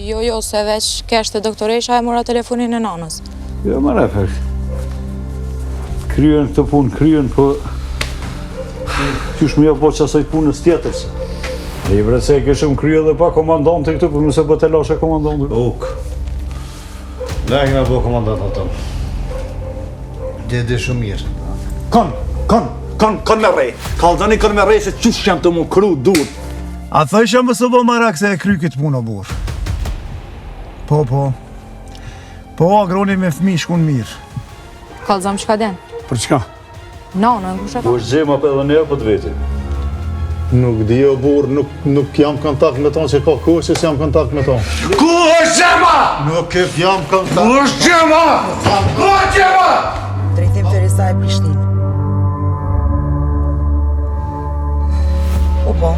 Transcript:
Jo, se veç keshte doktoresha e mora telefonin e nanës. Jo, më refek. Kryen këtë punë, po... Qysh më jo po që asaj punës tjetër. E i bre se e keshëm krye dhe pa komandanti këtu, për nëse po të lashe komandanti. Uk. Lajnë me bo komandat në tëmë. Dhe shumë mirë. Kanë me rej. Kallëzani kanë me rej se qysh jam të mu kru duhet. A thësha më së bo marak se e kry këtë punë o burë. Po, agroni me fmi shkun mirë. Kallëzam qka den? Për çka? Nanën, kushe Po ka? është gjema për edhe ne për të veti. Nuk di o burë, nuk jam kontakt me tonë që ka kohë që jam kontakt me tonë. Ku është gjema? Nuk jam kontakt. Ku është gjema? Ku është gjema? Drejtim të risa e Prishtinë. Po,